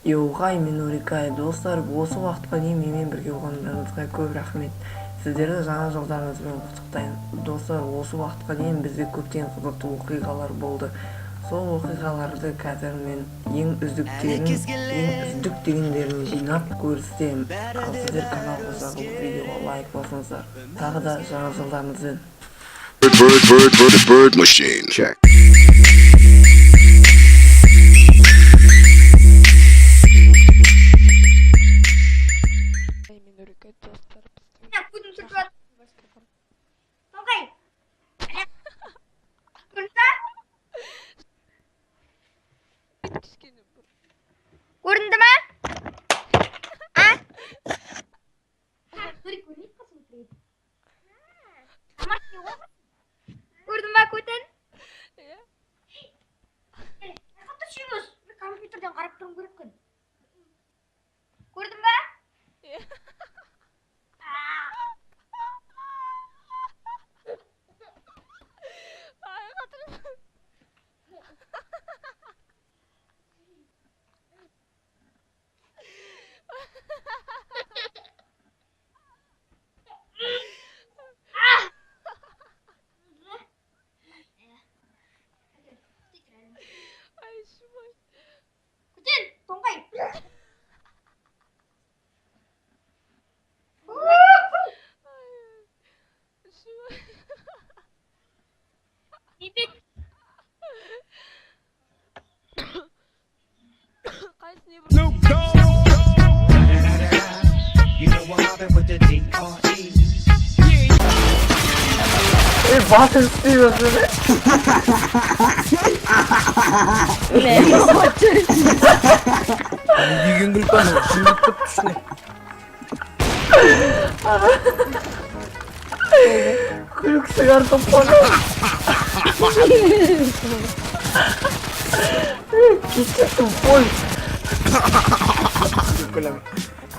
Йоғай Минорикай достар, осы уақытқа дейін менімен бірге болғандарыңызға көп рахмет. Сіздерді жаңа жылдарыңызбен құттықтаймын. Достар, осы уақытқа дейін бізде көптеген қызықты оқиғалар болды. Сол оқиғаларды қазір мен ең үздік дегендерін жинап көрсетемін. Ал сіздер каналға жазылып видеоға лайк басыңыздар. Тағы да жаңа жылдарыңызбен. Bird machine. Check. Көрінді ма? Көрді ма көтен? Қатты сүйміз. Компьютерден қарап тұрым кереккен. Көрді ма? Көтен, тоңғай. Ебек. Snoop Dogg. You know what happened with the D.R.E. Batır istiyorsun. Бүгін күлкен жындықтып түсіне. Kuluk sigar topladı. Gittim boy. Күлкілем.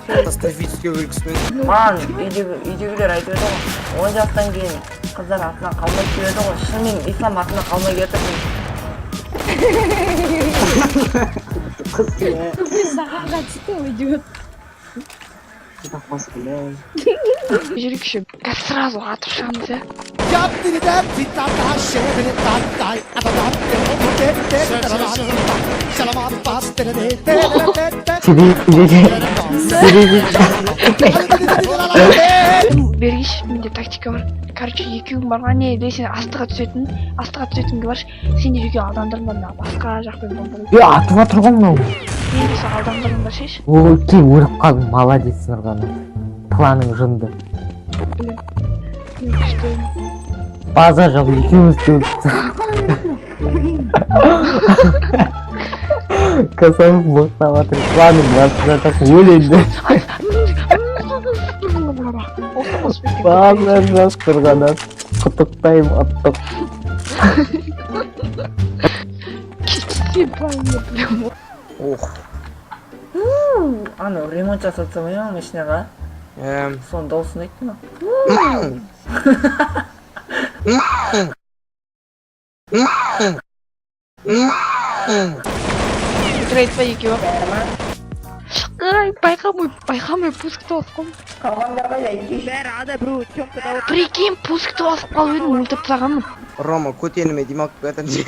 Катастрофический күлкісімен. Маған үйдегілер айтып еді ғой, 10 жастан кейін қыздар артынан қалмай келеді ғой. Шынымен ислам артынан қалмай кетіппін. Жүрекші, сразу атып шығамыз, ә? Бергеш, менде тактика бар. Короче, екеуің барған не сен астыға түсетінге баршы. Сен үйге алдандырма, басқа жақпен болдырып. Атыма тұрған мынау. Енді сол алдандырыңдар шеш. Окей, өліп қалдым, молодец нұрғаны. Планың жынды. База жоқ, екеуміз Касамыз боқтап атыр, планың басына так өледі. База жас тұрғанат, құттықтайым аттық. Кетсе балыны білем. Ох. Ана, ремонт жасатсам ема машинаға? Соны дауысын айттың ба? Өтір айтпа екеуі. Ай, байқамай пускті басып қалдым. Қалғандарға жайки. Прикинь, пускті басып қалып едім, өлтіріп тастағанмын. Рома, көтеніме демалып кетір же.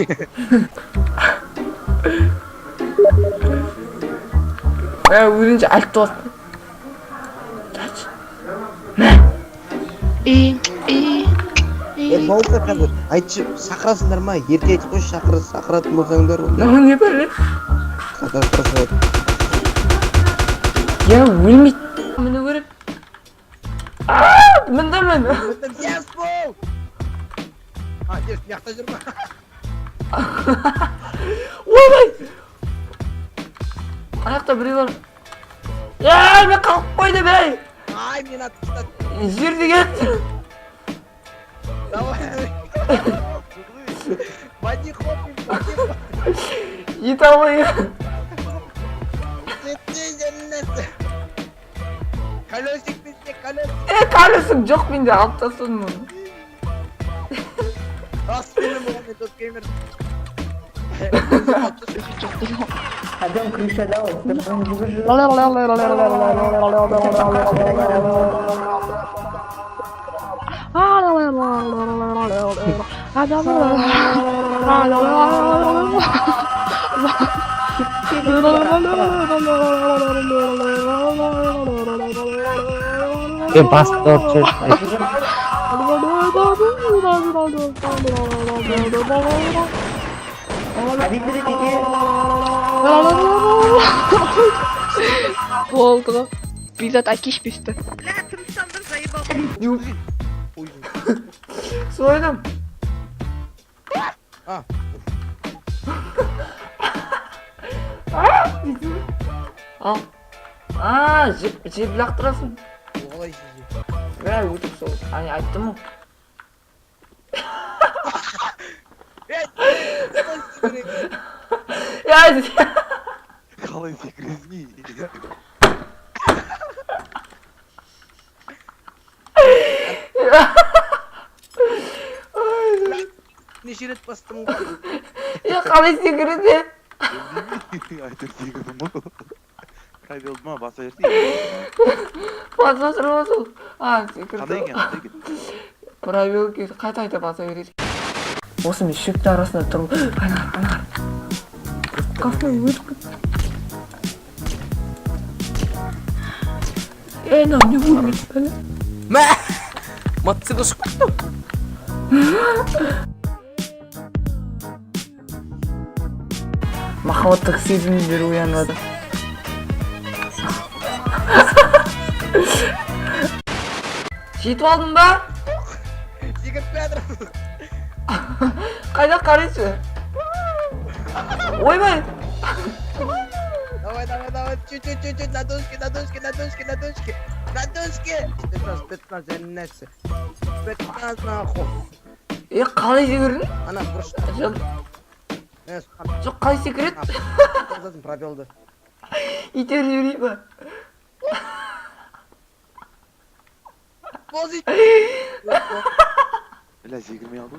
Өлінше айтты басып. Бауырдар қазір, айтшы, шақырасыңдар ма? Ерте айтып қойшы, шақыратын болсаңдар. Не бәрі? Катастрофа. Я өлмейді. Міні көріп. Мінді мен. Yes, бол! Дерс, мияқта жүрма. Ойбай! Аяқта біреу бар. Мен қалып қойды бәй! Ай, мен атып. Жерді кетті. Давай. Бади хоппин. Ет алмай. Колесик бізде, колесик. Колесик жоқ менде, алып тастадым оны. Рас менің болған мен тот кемер. 그쪽 이거. 가장 그리셔다 어떤 pastor church. Болды. Bizat akishbishdi. So'ydim. А, Al. Jeb laqtirasan. қалай шеше? Бәрі өтіп сол. Айттым ғой. Қалай секіресің? Неше рет бастым ғой? Қалай секіреді? Айтыр секірдім ғой. Қай болды ма? Баса берсей. Баса сұрма сол. Секірді. Қандай екен? Правил қайта баса береді. Осы мен шөпті арасында тұрып. Анар. Кафе өтіп кетті. Нам не вырвет. Мотоцикл шығып кетті. Махаббаттық сезімдер оянады. Жетіп алдың ба? Секіріп жатыр. Қайда қарайшы? Ойбай! Давай, чуть-чуть, на дошке. Спецназ, нәсі. Спецназ, нахуй. Қалай секірдің? Ана, бұрыш. Жоқ, қалай секіреді? Жазатын пробелді. Итер жіберей ба? Боз ит. Бля, секірмей алды.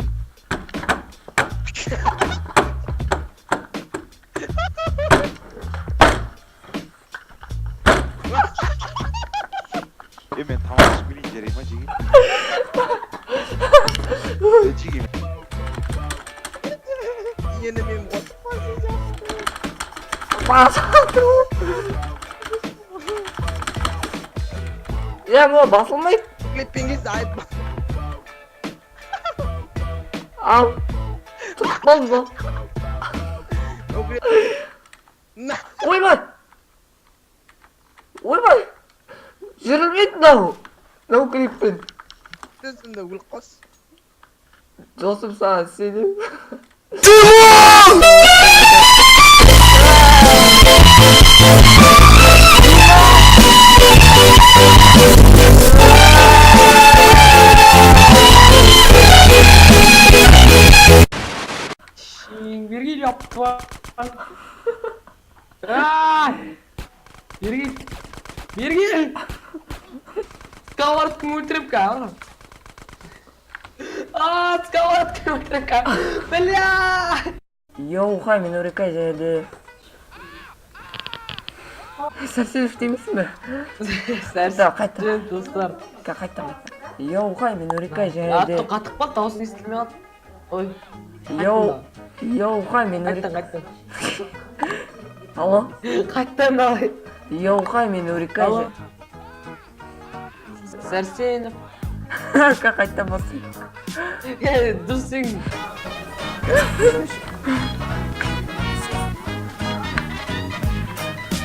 Мен тамақ ішмелейін жарай ма жеге? Жеге мен. Ені мен Бұл басылмайды. клиппеңіз айып. Ал. Болды. Ойбай. Жүрілмейді мынау клиппен. Түсімді өл қос. Жосым саған сенем. Бергил yaptı. Бергил. Сковородку ультрып кал. Сковородку ультрып кал. Бля! Йоу, хай, мен өрекай жайлы. Сәрсенов демейсің бе? Қайта. Достар. Қайта. Йоу, хай, мен өрекай жайлы. Қатық па, даусын естілмей қалды. Ой. Йоу, хай, мен өрекай. Қайттан. Алло? Қайттан давай. Йоу, хай, мен өрекай жайлы. Сәрсенов. Қайта басын. Дұрсың.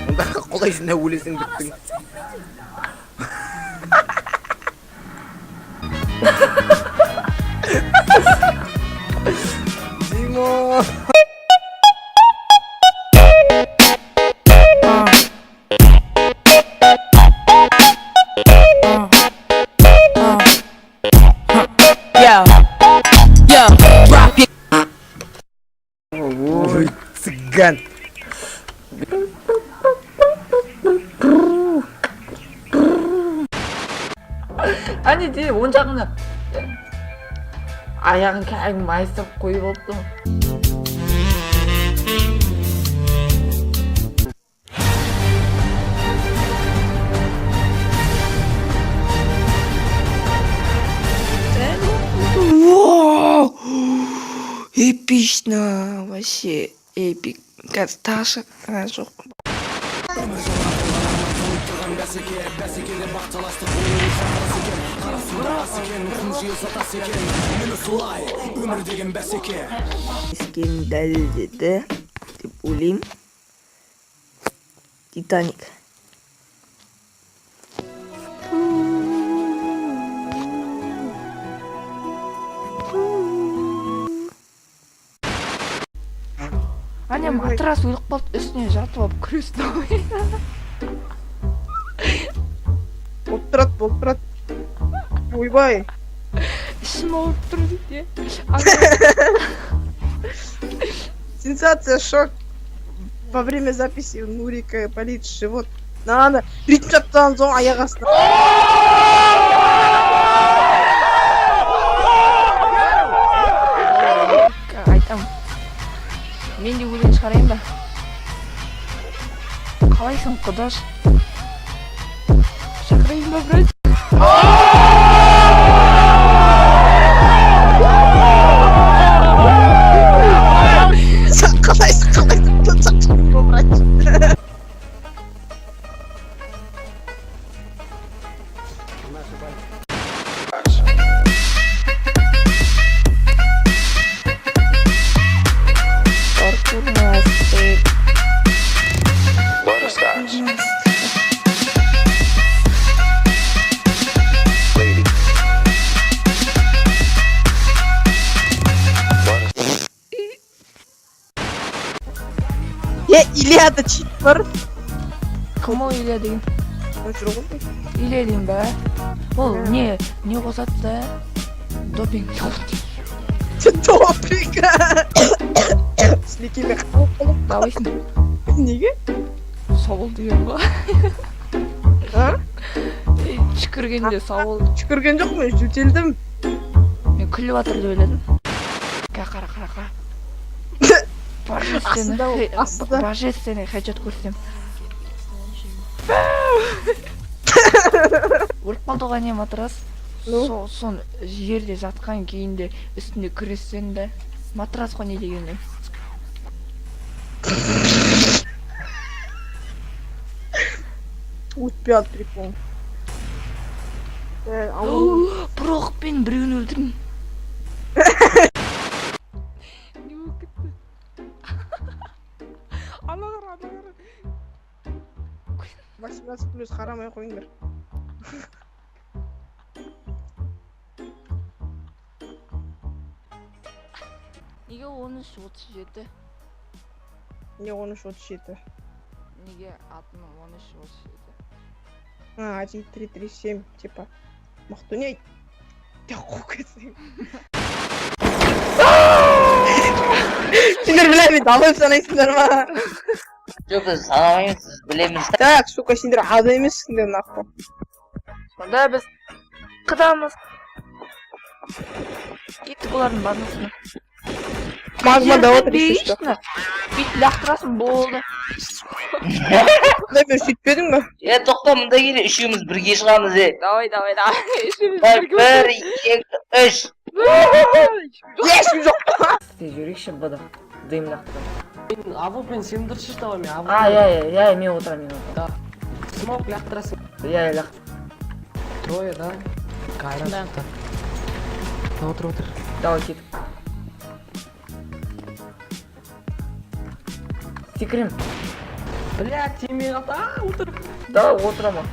Онда қолай жына өлесің біттің. Димо! Ой, цыган! Әне де, оң жағына. Аяғын кәйін майыстырып қойып олыпты. эпично, вообще эпик. Қазір тағы жоқ. Ескерін дәлелдеді деп ойлаймын. Титаник. Аня матрас өліп қалды, үстіне жатып алып күресті болып тұрады. Ойбай. ішім ауырып тұр дейді. Сенсация, шок. Во время записи у Нурика болит живот. Надо ритм жаттаған соң аяқ астына. Айтамын. Мен де өлең шығарайын ба? Қалайсың, құдаш? Шақырайын ба, брат? Илияда чит бар. Кім ол Илья деген? Илия дейін ба? Ол не қосады да? Допинг. Допинг. Сілекеме қылып Давайсың. Неге? Сауыл деген ба? Түшкіргенде сауыл. Түшкірген жоқ мен, жөтелдім. Мен күліп атыр деп ойладым. Қара. Божественный хеджет көрсем. Өліп қалды ғой не матрас. Сон жерде жатқан кейінде үстінде күрессен де. Матрас қой не дегенде. Өтпей алды прикол. Проқпен біреуін өлтірдім. Алағыр. 18+ қарамай қойыңдар. Неге 13-37? Не 13-37? Неге атының 13-37? 1-3-3-7, типа. Мықты не? Қоқ кетсең. Сендер білемін, алып санайсыңдар ма? Жоқ, біз санамаймыз, сіз білеміз. Так, сука, сендер ада емессіңдер нахуй. Сонда біз қыдамыз. Кеттік олардың барлығына. Магмада отыр еще что. Бүйтіп лақтырасың болды. Құдай мен сөйтпедің ба? Тоқта, мұнда келе, үшеуміз бірге шығамыз, Давай. Үшеуміз Бір, бірге. 1, 2, 3. Ешім жоқ. Істей жүрейікші бұдық. Дым лақтырам. Авопен сен дұрыс шыштауы мен авоп. Мен отырам. Смок лақтырасың. Лақтыр. Трое, да? Кайрат. Да. Отыр. Давай, кет. Секірем. Блядь, тимей қалды. Отыр. Давай, отырама.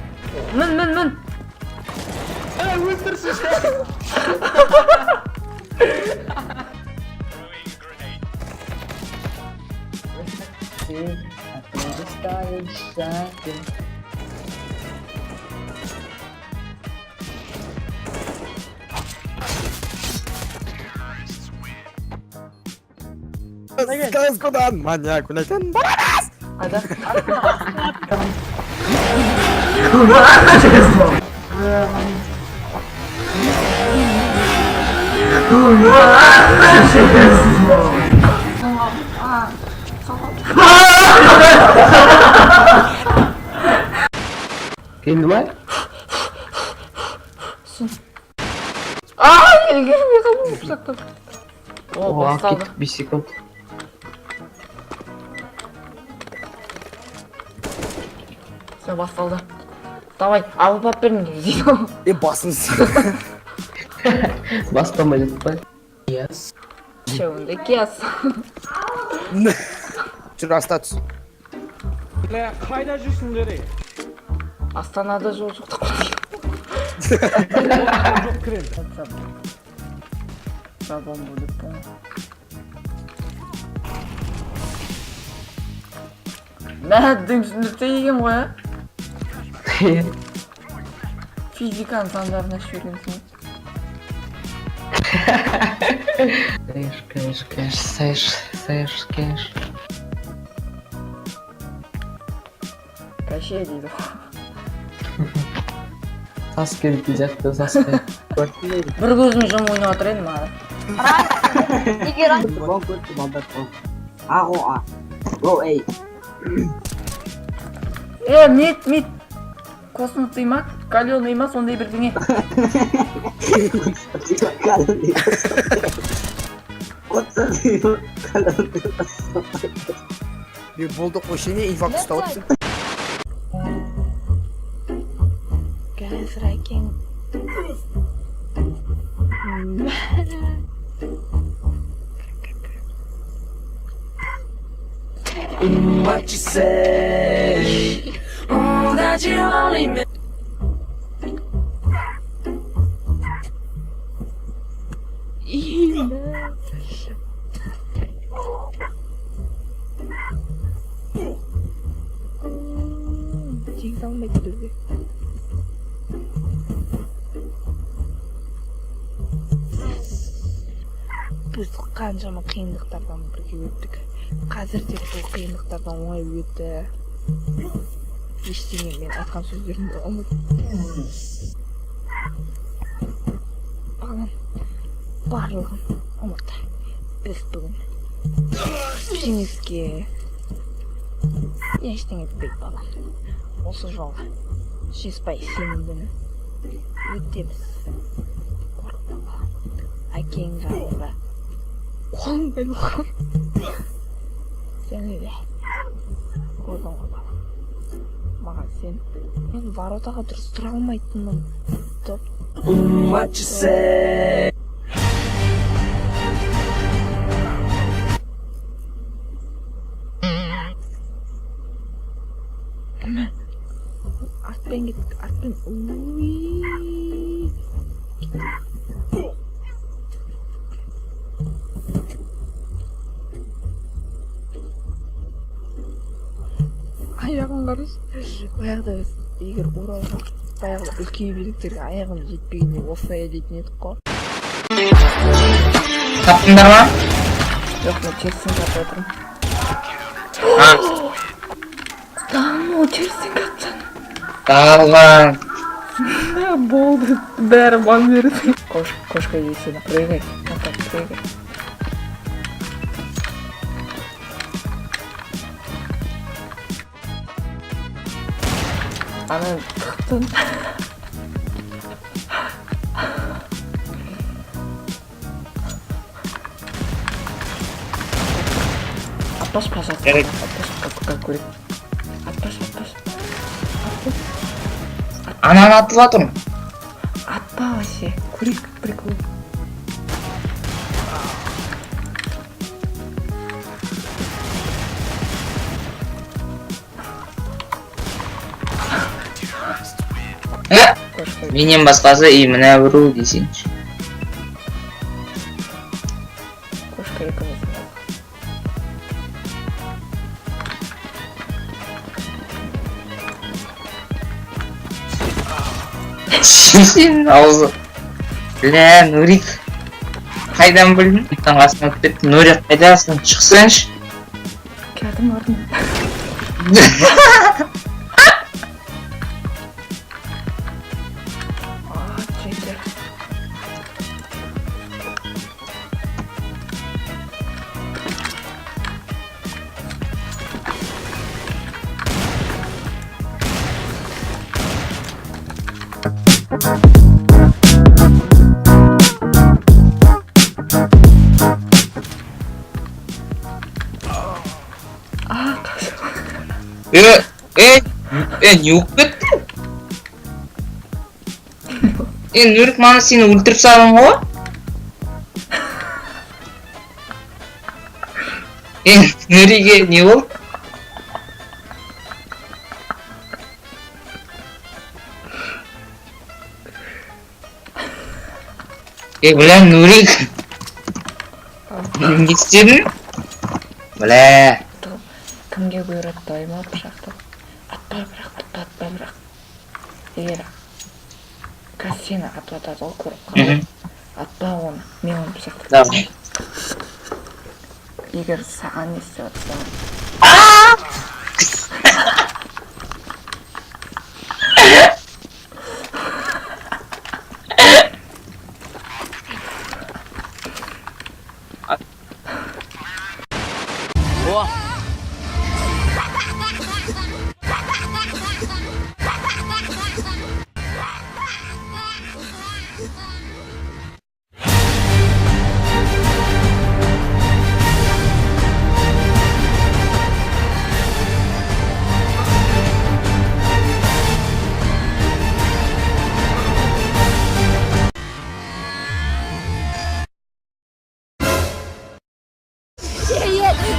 Мін. Өлтірсіз. Сказкодан маньяк унайтан. Ada. Келді ма? Ай, келген мен қалдым. О, О, алып басталды. кеттік 5 секунд. Все, басталды. Давай, алып алып беріңдер дейді. Басыңыз. Бастамай дедік па? Yes. Үшеуінде кес. Жүр аста түс. Қайда жүрсіңдер? Астанада жол жоқ. Забон будет, понял. Мәттің түсіндірсе егем ғой, а? Физиканың сандарын ашып жүргенсің. Кэш. Кәше дейді. Сас керек жақты, сас керек. Бір көзім жұмып ойнап отыр едім ары. Мид. Космосый ма? Каленый ма? Сондай бірдеңе. Болды қошене инфаркт ұстауыпсың. What you say? Oh, that you only meant. Жеңіс алмайды бізде. Біз қаншама қиындықтардан бірге өттік. Қазір тек бұл қиындықтардан оңай өтті. Ештеңе мен айтқан сөздерімді барлығын ұмытты. Біз бүгін жеңіске ештеңе етпейді балам. Осы жолы 100% сенімдімін. Өтеміз. Қорықпа. Әкең жанында. Қолың байлаған. Сен өйле. Қойдың ғой балам. Маған сен. Мен воротаға дұрыс тұра алмайтынмын. What you say? Артпен кеттік. Артпен. Аяғын қарыз. Баяғыда егер оралға баяғыда үлкен биліктерге аяғым жетпегенде осылай дейтін едік қой. Таптыңдар ма? Жоқ, мен терісін жатып отырмын. А, О, терісін қатсан. қалған. Болды. Бәрі бан берді. Кошка есені. Прыгай. Атап, прыгай. Ана қықтын. Атпаш, пожалуйста. Керек. Атпаш, как көрек. Атпаш. Ананы атып жатырмын. Атпа вообще. Көрек, прикол. Кошка. Менен басқасы и мына біреу десеңші. Кошка екеуміз. Сен аузы. Бля, Нурик. Қайдан білдің? Қасына өтіп кетті. Нурик қайдасың? Шықсаңшы. Кәдім ардың. Жетер. Не болып кетті? Нурик, мана сені өлтіріп салдым ғой? Нуриге не болды? Бля, Нурик. Не істедің? Бля. Кімге бұйыратты айма пышақты? Атпа бірақ. Егер қазір сені атып ол көріп қалып. Атпа оны, мен оны пышақты. Давай. Егер саған не істеп атсам.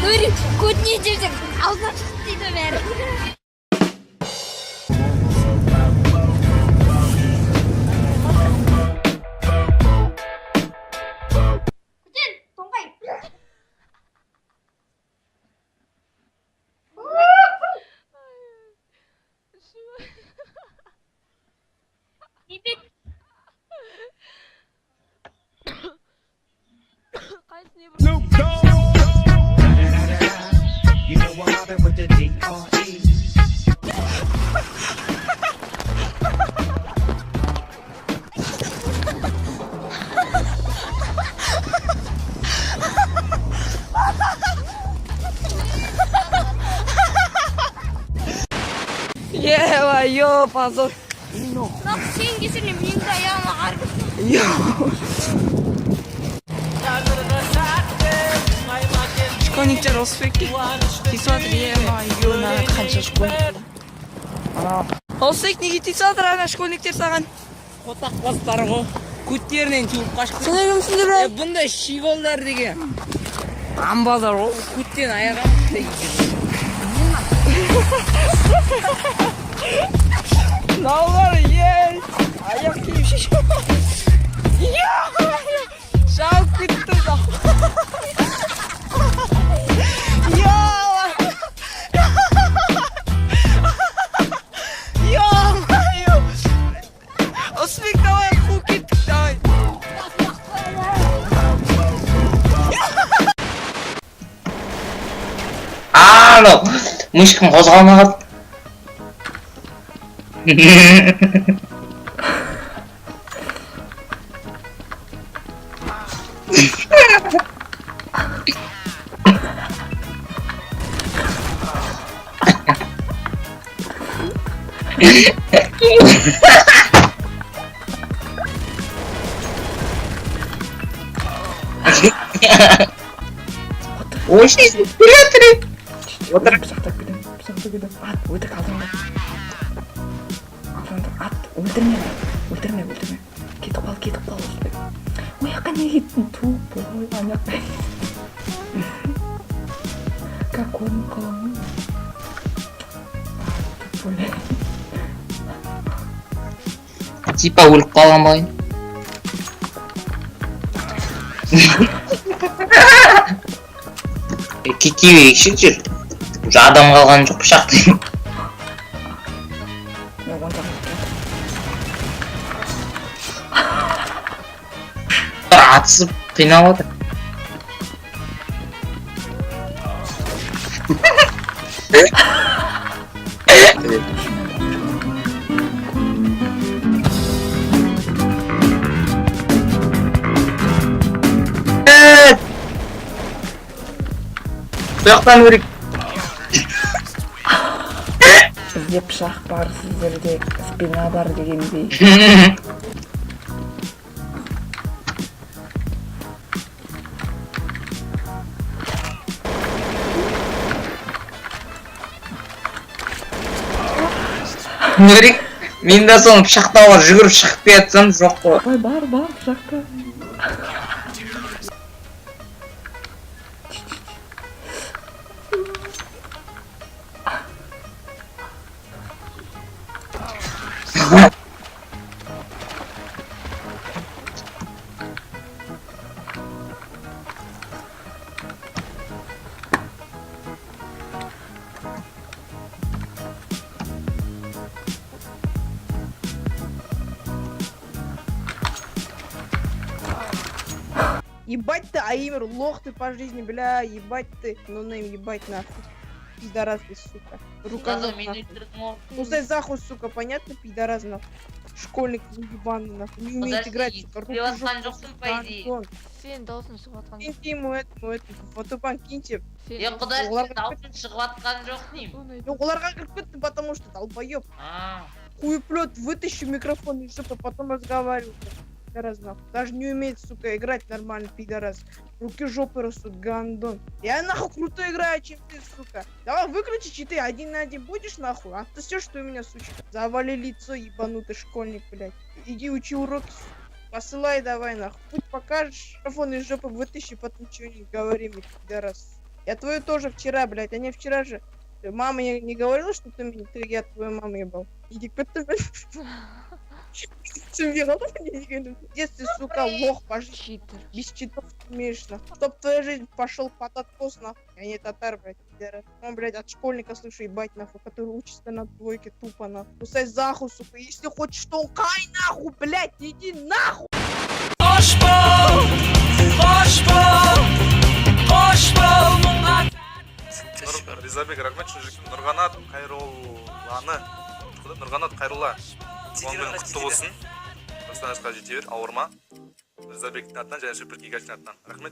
Нурик, көтіне жерсең, аузына шықты дейді бәрі. Көтен, тоңғай. Ебек. Snoop Dogg. You know what happened with the D.R.E. Ё, позор. Нақ сен кесіріне менің де аяғыма қарғып. Школьниктер Росбекке тиісіп жатыр, ё-моё, қанша школьник. Росбек неге тиісіп жатыр ана школьниктер саған? Қотақ бастары ғой. Көттерінен туып қашып. Сен кімсіңдер бе? Бұндай щеголдар деген. Амбалдар ғой. Көттен аяға Наулар, аяқ киім шешіп. Шауып кетті. Росбек, давай, қуып кеттік, давай. Анау мышкам қозғалмаған. Ой, вперед! Отыр. Пышақтап кетем. Ат, өтік алдыңда. Ат, өлтірме. Кетіп қал. Ой, жаққа не кеттің? Тупой, ана. Как он қаламын? Тупой. Типа өліп қалған байын. Кекеуе екшік жүр. Уже адам қалған жоқ пышақты. Атысып қинап отыр. Бұяқтан өрек. Бізде пышақ бар, сіздерде спина бар дегендей. Нурик, мен де соны пышақтауға жүгіріп шығып келатсам жоқ қой. Ой, бар пышақта. Ебать ты, Аимер, лох ты по жизни, бля, ебать ты. Ну нейм, ебать нахуй. Пидорас ты, сука. Рука нахуй. Пускай захуй, сука, понятно, пидорас нахуй. Школьник ебаный нахуй. Не умеет играть, сука. Руки жопу. Сен даусың шығып жатқан. Киньте ему этому, фотопан киньте. Құдай даусын шығып жатқан жоқ деймін. Ну, оларға кіріп кетті, потому что долбоёб. Хуеплет, вытащи микрофон из жопы, потом разговаривай. Пидорас нахуй. Даже не умеет, сука, играть нормально, пидорас. Руки жопы растут, гандон. Я нахуй круто играю, чем ты, сука. Давай выключи читы, 1 на 1 будешь нахуй? А ты все, что у меня, сучка. Завали лицо, ебанутый школьник, блядь. Иди учи уроки, сука. Посылай давай нахуй. Путь покажешь, микрофон из жопы вытащи, потом что-нибудь говори мне, пидорас. Я твою тоже вчера, блядь, а не вчера же. Мама не говорила, что я твою маму ебал. Иди к-то, блядь. В детстве, сука, лох по жизни. Читер. Без читов не умеешь, нахуй. Чтоб твоя жизнь пошел под откос, нахуй. А не татар, блядь, пидорас. Он, блядь, от школьника, слушай, ебать, нахуй, который учится на двойке, тупо, нахуй. Кусай захуй, сука. Если хочешь толкай, нахуй, блядь, иди нахуй. Ризабек, рахмет, Нұрғанат Қайролланы. Нұрғанат Қайролла. Туған құтты болсын. Қостанайға жете бер, ауырма. Ризабектің атынан және Шөпіркей Гашин атынан. Рахмет.